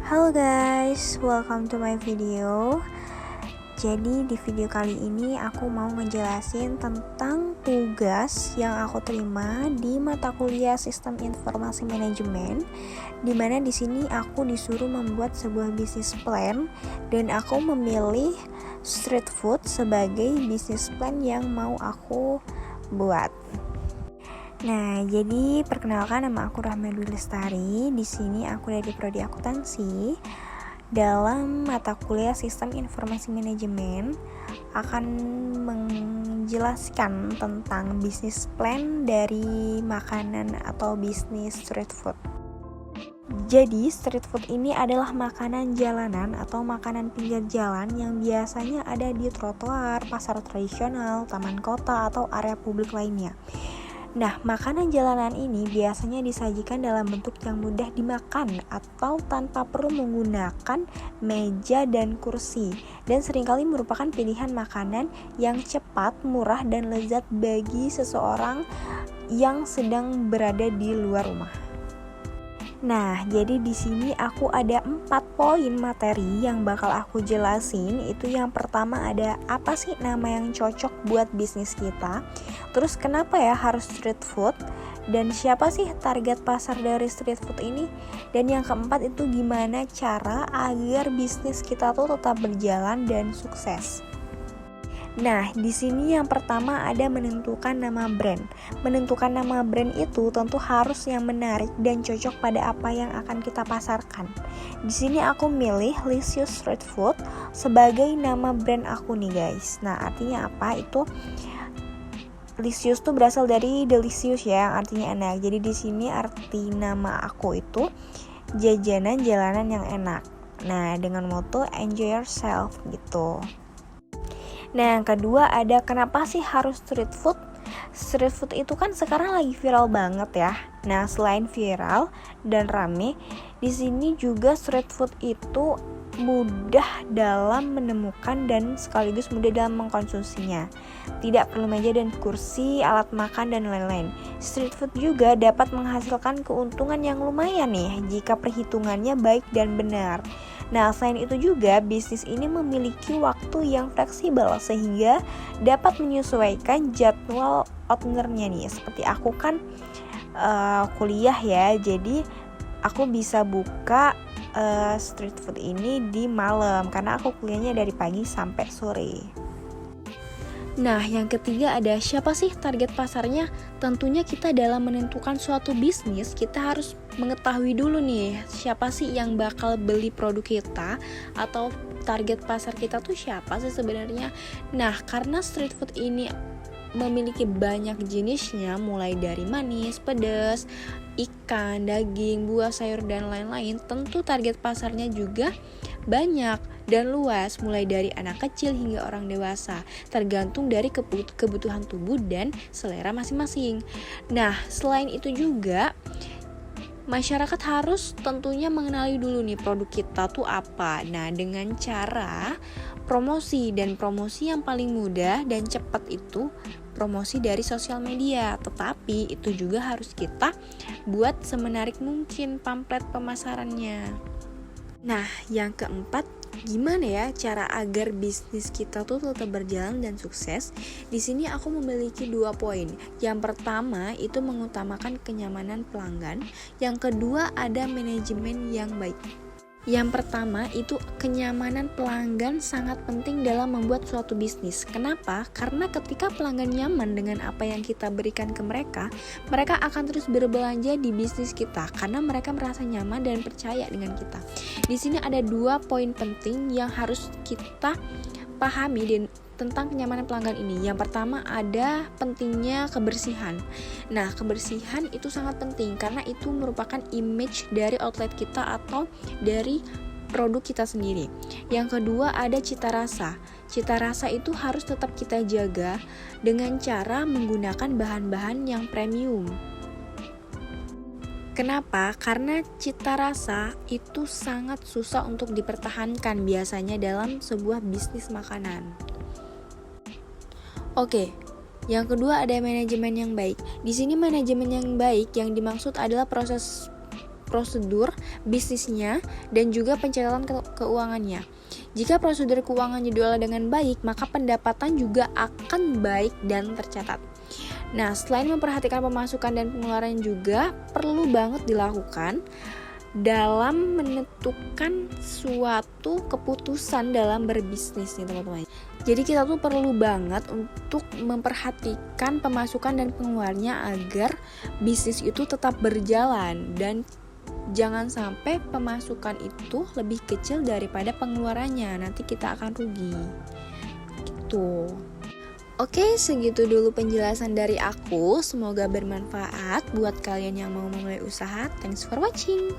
Halo guys, welcome to my video. Jadi di video kali ini aku mau ngejelasin tentang tugas yang aku terima di mata kuliah Sistem Informasi Manajemen, dimana di sini aku disuruh membuat sebuah bisnis plan dan aku memilih street food sebagai bisnis plan yang mau aku buat. Nah, jadi perkenalkan, nama aku Rahma Dwi Lestari. Di sini aku dari prodi akuntansi. Dalam mata kuliah Sistem Informasi Manajemen akan menjelaskan tentang bisnis plan dari makanan atau bisnis street food. Jadi street food ini adalah makanan jalanan atau makanan pinggir jalan yang biasanya ada di trotoar, pasar tradisional, taman kota, atau area publik lainnya. Nah, makanan jalanan ini biasanya disajikan dalam bentuk yang mudah dimakan atau tanpa perlu menggunakan meja dan kursi, dan seringkali merupakan pilihan makanan yang cepat, murah, dan lezat bagi seseorang yang sedang berada di luar rumah. Nah, jadi di sini aku ada 4 poin materi yang bakal aku jelasin. Itu yang pertama ada apa sih nama yang cocok buat bisnis kita. Terus kenapa ya harus street food? Dan siapa sih target pasar dari street food ini? Dan yang keempat itu gimana cara agar bisnis kita tuh tetap berjalan dan sukses. Nah, di sini yang pertama ada menentukan nama brand. Menentukan nama brand itu tentu harus yang menarik dan cocok pada apa yang akan kita pasarkan. Di sini aku milih Licious Street Food sebagai nama brand aku nih guys. Nah, artinya apa? Itu Licious tuh berasal dari delicious ya, yang artinya enak. Jadi di sini arti nama aku itu jajanan jalanan yang enak. Nah, dengan moto enjoy yourself gitu. Nah, yang kedua ada kenapa sih harus street food? Street food itu kan sekarang lagi viral banget ya. Nah, selain viral dan rame, di sini juga street food itu mudah dalam menemukan dan sekaligus mudah dalam mengkonsumsinya. Tidak perlu meja dan kursi, alat makan, dan lain-lain. Street food juga dapat menghasilkan keuntungan yang lumayan nih jika perhitungannya baik dan benar. Nah, selain itu juga bisnis ini memiliki waktu yang fleksibel sehingga dapat menyesuaikan jadwal ownernya nih. Seperti aku kan kuliah ya, jadi aku bisa buka street food ini di malam karena aku kuliahnya dari pagi sampai sore. Nah, yang ketiga ada siapa sih target pasarnya? Tentunya kita dalam menentukan suatu bisnis, kita harus mengetahui dulu nih siapa sih yang bakal beli produk kita atau target pasar kita tuh siapa sih sebenarnya. Nah, karena street food ini memiliki banyak jenisnya, mulai dari manis, pedas, ikan, daging, buah, sayur, dan lain-lain, tentu target pasarnya juga banyak dan luas, mulai dari anak kecil hingga orang dewasa, tergantung dari kebutuhan tubuh dan selera masing-masing. Nah, selain itu juga masyarakat harus tentunya mengenali dulu nih produk kita tuh apa. Nah, dengan cara promosi, dan promosi yang paling mudah dan cepat itu promosi dari sosial media. Tetapi itu juga harus kita buat semenarik mungkin pamflet pemasarannya. Nah, yang keempat, gimana ya cara agar bisnis kita tuh tetap berjalan dan sukses? Di sini aku memiliki 2 poin. Yang pertama itu mengutamakan kenyamanan pelanggan. Yang kedua ada manajemen yang baik. Yang pertama itu kenyamanan pelanggan sangat penting dalam membuat suatu bisnis. Kenapa? Karena ketika pelanggan nyaman dengan apa yang kita berikan ke mereka, mereka akan terus berbelanja di bisnis kita karena mereka merasa nyaman dan percaya dengan kita. Di sini ada 2 poin penting yang harus kita pahami dan tentang kenyamanan pelanggan ini. Yang pertama ada pentingnya kebersihan. Nah, kebersihan itu sangat penting karena itu merupakan image dari outlet kita atau dari produk kita sendiri. Yang kedua ada cita rasa. Cita rasa itu harus tetap kita jaga dengan cara menggunakan bahan-bahan yang premium. Kenapa? Karena cita rasa itu sangat susah untuk dipertahankan biasanya dalam sebuah bisnis makanan. Oke, yang kedua ada manajemen yang baik. Di sini manajemen yang baik yang dimaksud adalah proses prosedur bisnisnya dan juga pencatatan keuangannya. Jika prosedur keuangannya diolah dengan baik, maka pendapatan juga akan baik dan tercatat. Nah, selain memperhatikan pemasukan dan pengeluaran juga perlu banget dilakukan dalam menentukan suatu keputusan dalam berbisnis nih teman-teman. Jadi kita tuh perlu banget untuk memperhatikan pemasukan dan pengeluarannya agar bisnis itu tetap berjalan dan jangan sampai pemasukan itu lebih kecil daripada pengeluarannya, nanti kita akan rugi. Gitu. Oke, segitu dulu penjelasan dari aku. Semoga bermanfaat buat kalian yang mau memulai usaha. Thanks for watching.